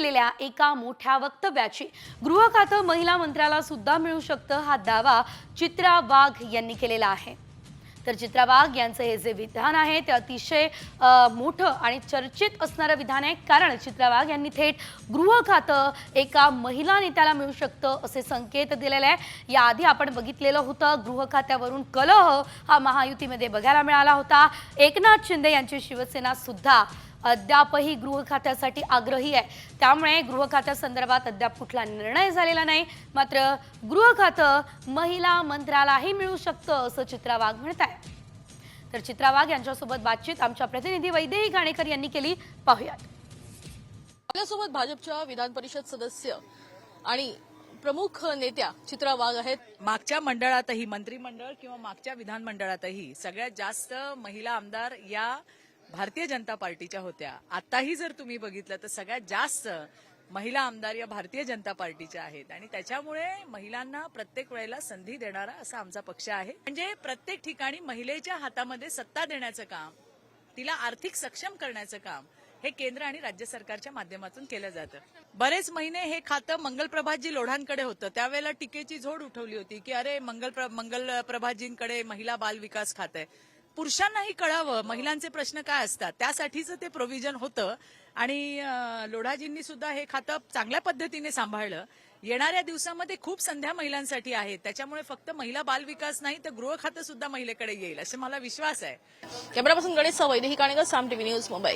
केलेल्या एका मोठ्या वक्तव्याची गृह खातं महिला मंत्र्याला सुद्धा मिळू शकतं, हा दावा चित्रा वाघ यांनी केलेला आहे। तर चित्रा वाघ यांचं हे जे विधान आहे ते अतिशय मोठं आणि चर्चित असणारं विधान आहे, कारण चित्रा वाघ यांनी थेट गृह खातं एका महिला नेत्याला मिळू शकतं असे संकेत दिलेले आहे। याआधी आपण बघितलेलं होतं गृह खात्यावरून कलह हा महायुतीमध्ये बघायला मिळाला होता। एकनाथ शिंदे यांची शिवसेना सुद्धा अद्यापही गृह खात्यासाठी आग्रही आहे, त्यामुळे गृह खात्यासंदर्भात अद्याप कुठला निर्णय झालेला नाही। मात्र गृह खातं महिला मंत्र्यालाही मिळू शकतं असं चित्रा वाघ म्हणतात। तर चित्रा वाघ यांच्यासोबत बातचीत आमच्या प्रतिनिधी वैदेही गाणेकर यांनी केली, पाहूयात। आपल्यासोबत भाजपच्या विधान परिषद सदस्य आणि प्रमुख नेत्या चित्रा वाघ आहेत। मागच्या मंडळातही मंत्रिमंडळ किंवा मागच्या विधानमंडळातही सगळ्यात जास्त महिला आमदार या भारतीय जनता पार्टीच्या होत्या। आताही जर तुम्ही बघितलं तर सगळ्यात जास्त महिला आमदार या भारतीय जनता पार्टीच्या आहेत आणि त्याच्यामुळे महिलांना प्रत्येक वेळेला संधी देणारा असा आमचा पक्ष आहे। म्हणजे प्रत्येक ठिकाणी महिलेच्या हातामध्ये सत्ता देण्याचं काम, तिला आर्थिक सक्षम करण्याचं काम हे केंद्र आणि राज्य सरकारच्या माध्यमातून केलं जातं। बरेच महिने हे खातं मंगलप्रभातजी लोढांकडे होतं, त्यावेळेला टीकेची झोड उठवली होती की अरे मंगलप्रभातजींकडे महिला बाल विकास खातं आहे। पुरुषांनाही कळावं महिलांचे प्रश्न काय असतात, त्यासाठीच ते प्रोव्हिजन होतं आणि लोढाजींनी सुद्धा हे खातं चांगल्या पद्धतीने सांभाळलं। येणाऱ्या दिवसामध्ये खूप संध्या महिलांसाठी आहेत, त्याच्यामुळे फक्त महिला बाल विकास नाही तर गृह खातं सुद्धा महिलेकडे येईल असे मला विश्वास आहे। कॅमेरापर्सन गणेश वैदेही गाणेकर, साम टीव्ही न्यूज, मुंबई।